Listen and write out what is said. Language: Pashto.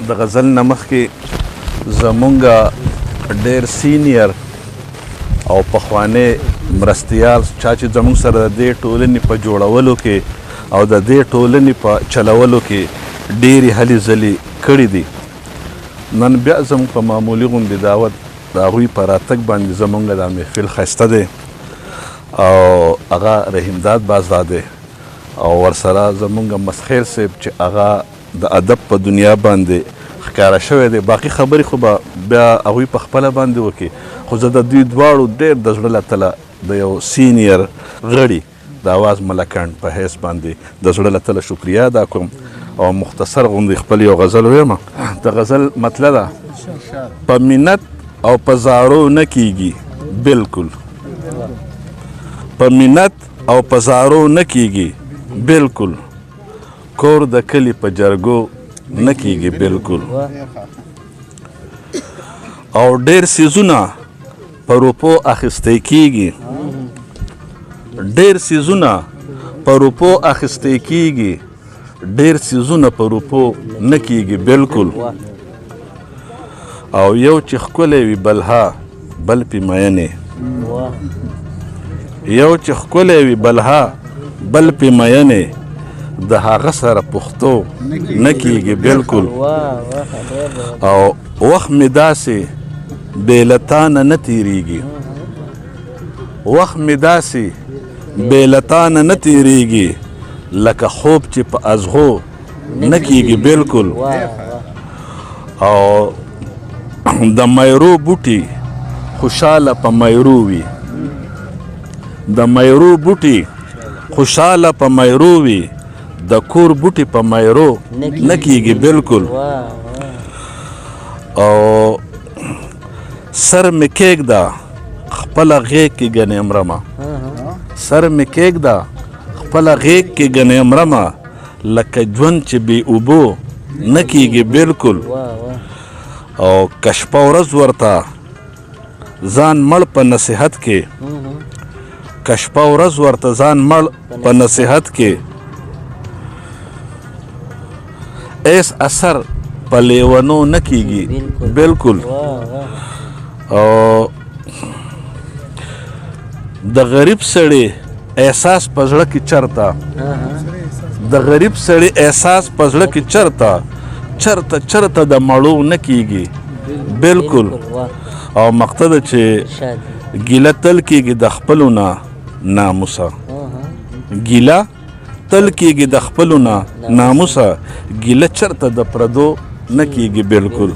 د غزل نه مخکې زمونږه ډېر سینیر او پخوانی مرستیال چا چې زموږ سره د دې ټولنې په جوړولو کې او د دې ټولنې په چلولو کې ډېرې هلې ځلې کړي دي. نن بیا زموږ په معمولي غوندې دعوت د هغوی په راتګ باندې زموږ دا محفل ښایسته دی او هغه رحیمداد بازدا دی او ورسره زموږ مسخیل صاحب چې هغه د ادب په دنیا باندې ښکاره شوی دی. باقي خبرې خو به بیا هغوی په خپله باندې وکړي، خو زه د دوی دواړو ډېر د زړه له تله د یو سینیر غړي د اواز ملکانډ په حیث باندې د زړه له تله شکریه ادا کوم او مختصر غوندې خپل یو غزل ویم. د غزل مطلع ده په منت او په زارو نه کیږي بلکل، په منت او په زارو نه کیږي بلکل، کور د کلي په جرګو نه کیږي بلکل، او ډېر څیزونه په روپو اخیستی کیږي، ډېر څیزونه په روپو اخیستی کیږي، ډېر څیزونه په روپو نه کیږي بلکل، او یو چې ښکلی وي بلها بل پې مینې، یو چې ښکلی وي بلها بل پې مینې، د هغه سره پښتو نه کیږي بلکل، او وخت مې داسې بې له تانه نه تېرېږي، وخت مې داسې بې له تانه نه تېرېږي، لکه خوب چې په ازغو نه کیږي بلکل، او د میرو بوټي خوشحاله په میرو وي، د میرو بوټي خوشحاله په میرو وي، د کور بوټي په میرو نه کیږي بلکل، او سر مې کېږده خپله غېږ کې ګنې مرمه، سر مې کېږده خپله غېږ کې ګنې مرمه، لکه ژوند چې بې اوبو نه کیږي بلکل، او که شپه ورځ ورته ځان مړ په نصیحت کې، که شپه ورځ ورته ځان مړ په نصیحت کې، ایس اثر په لیونو نه کیږي بلکل، او د غریب سړي احساس په زړه کې چرته، د غریب سړي احساس په زړه کې چرته، چرته چرته د مړو نه کیږي بلکل، او مقصد چې ګیله تل کیږي د خپلو نه ناموسه، ګیله تل کیږي د خپلو نه ناموسه، ګیله چرته د پردو نه کیږي بلکل.